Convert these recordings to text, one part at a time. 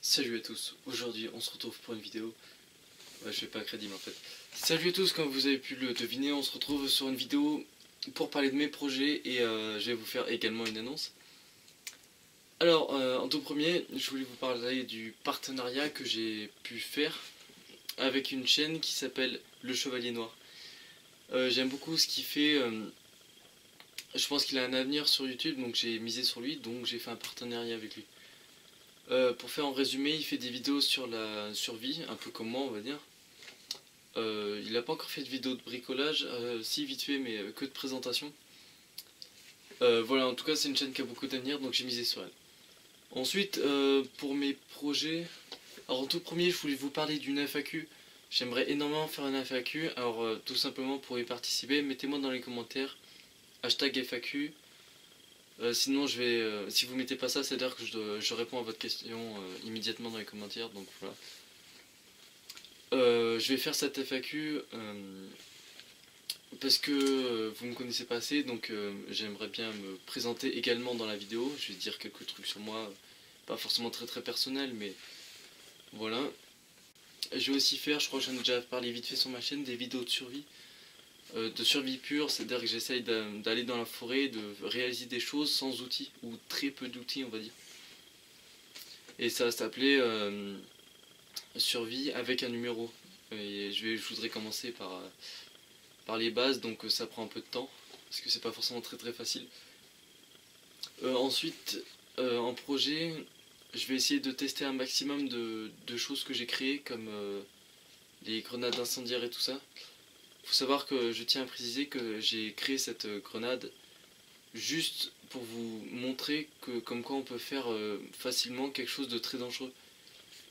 Salut à tous, aujourd'hui on se retrouve pour une vidéo. Je fais pas crédit mais en fait. Salut à tous, comme vous avez pu le deviner, on se retrouve sur une vidéo pour parler de mes projets et je vais vous faire également une annonce. Alors en tout premier, je voulais vous parler du partenariat que j'ai pu faire avec une chaîne qui s'appelle Le Chevalier Noir. J'aime beaucoup ce qu'il fait, je pense qu'il a un avenir sur YouTube donc j'ai misé sur lui, donc j'ai fait un partenariat avec lui. Pour faire en résumé, il fait des vidéos sur la survie, un peu comme moi on va dire. Il n'a pas encore fait de vidéo de bricolage, si vite fait mais que de présentation. Voilà, en tout cas c'est une chaîne qui a beaucoup d'avenir donc j'ai misé sur elle. Ensuite, pour mes projets, alors en tout premier je voulais vous parler d'une FAQ. J'aimerais énormément faire une FAQ, alors tout simplement pour y participer, mettez-moi dans les commentaires, hashtag FAQ. Sinon si vous mettez pas ça, c'est à dire que je réponds à votre question immédiatement dans les commentaires, donc voilà. Je vais faire cette FAQ parce que vous me connaissez pas assez, donc j'aimerais bien me présenter également dans la vidéo. Je vais dire quelques trucs sur moi, pas forcément très personnels, mais voilà. Je vais aussi faire, je crois que j'en ai déjà parlé vite fait sur ma chaîne, des vidéos de survie pure, c'est-à-dire que j'essaye d'aller dans la forêt, de réaliser des choses sans outils, ou très peu d'outils on va dire. Et ça va s'appeler survie avec un numéro. Et je voudrais commencer par les bases, donc ça prend un peu de temps, parce que c'est pas forcément très facile. Ensuite, en projet, je vais essayer de tester un maximum de choses que j'ai créées, comme les grenades incendiaires et tout ça. Faut savoir que je tiens à préciser que j'ai créé cette grenade juste pour vous montrer que comme quoi on peut faire facilement quelque chose de très dangereux.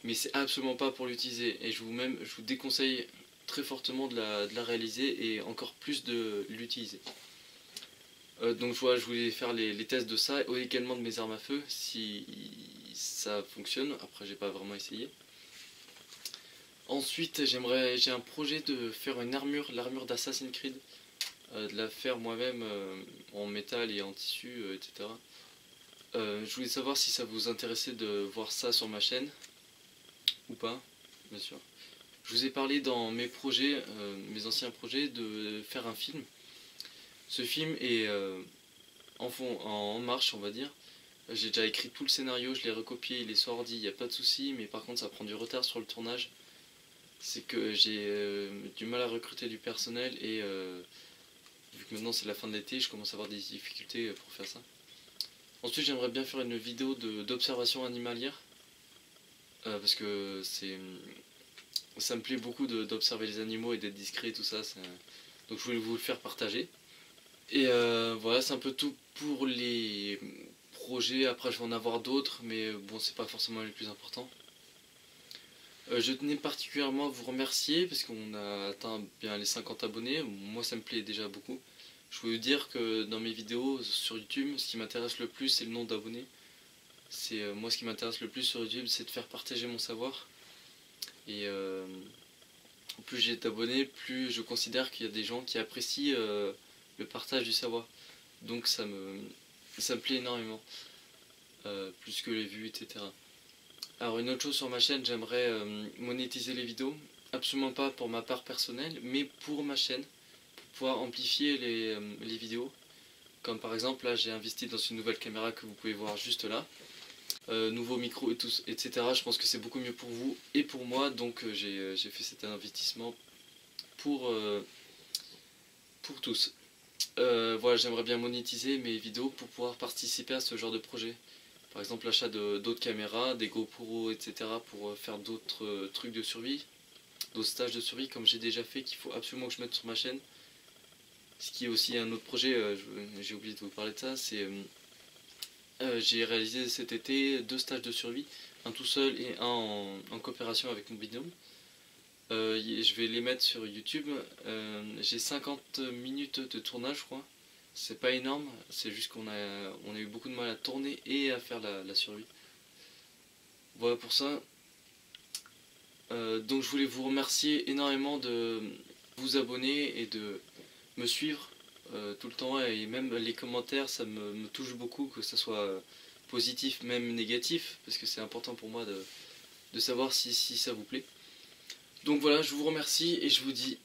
Mais c'est absolument pas pour l'utiliser, et je vous déconseille très fortement de la réaliser et encore plus de l'utiliser. Donc voilà, je voulais faire les tests de ça et également de mes armes à feu si ça fonctionne. Après j'ai pas vraiment essayé. Ensuite j'ai un projet de faire une armure, l'armure d'Assassin's Creed, de la faire moi-même en métal et en tissu, etc. Je voulais savoir si ça vous intéressait de voir ça sur ma chaîne ou pas, bien sûr. Je vous ai parlé dans mes projets, mes anciens projets, de faire un film. Ce film est en marche, on va dire. J'ai déjà écrit tout le scénario, je l'ai recopié, il est sur ordi, il n'y a pas de souci, mais par contre ça prend du retard sur le tournage. C'est que j'ai du mal à recruter du personnel et vu que maintenant c'est la fin de l'été, je commence à avoir des difficultés pour faire ça. Ensuite j'aimerais bien faire une vidéo d'observation animalière, parce que ça me plaît beaucoup d'observer les animaux et d'être discret et tout ça, donc je voulais vous le faire partager. Et voilà, c'est un peu tout pour les projets. Après je vais en avoir d'autres, mais bon, c'est pas forcément les plus importants. Je tenais particulièrement à vous remercier parce qu'on a atteint bien les 50 abonnés. Moi ça me plaît déjà beaucoup. Je voulais vous dire que dans mes vidéos sur YouTube, ce qui m'intéresse le plus c'est le nombre d'abonnés. Moi ce qui m'intéresse le plus sur YouTube, c'est de faire partager mon savoir. Et plus j'ai d'abonnés, plus je considère qu'il y a des gens qui apprécient le partage du savoir. Donc ça me plaît énormément, plus que les vues, etc. Alors une autre chose sur ma chaîne, j'aimerais monétiser les vidéos, absolument pas pour ma part personnelle, mais pour ma chaîne, pour pouvoir amplifier les vidéos. Comme par exemple là j'ai investi dans une nouvelle caméra que vous pouvez voir juste là, nouveau micro et tout, etc. Je pense que c'est beaucoup mieux pour vous et pour moi, donc j'ai fait cet investissement pour tous. Voilà, j'aimerais bien monétiser mes vidéos pour pouvoir participer à ce genre de projet. Par exemple l'achat d'autres caméras, des GoPro, etc. pour faire d'autres trucs de survie, d'autres stages de survie comme j'ai déjà fait, qu'il faut absolument que je mette sur ma chaîne. Ce qui est aussi un autre projet, j'ai oublié de vous parler de ça, c'est j'ai réalisé cet été 2 stages de survie, un tout seul et un en coopération avec mon binôme. Je vais les mettre sur YouTube. J'ai 50 minutes de tournage, je crois. C'est pas énorme, c'est juste qu'on a eu beaucoup de mal à tourner et à faire la survie. Voilà pour ça. Donc je voulais vous remercier énormément de vous abonner et de me suivre tout le temps, et même les commentaires ça me touche beaucoup, que ce soit positif même négatif, parce que c'est important pour moi de savoir si ça vous plaît. Donc voilà, je vous remercie et je vous dis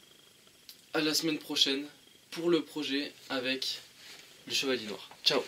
à la semaine prochaine pour le projet avec le Chevalier Noir. Ciao!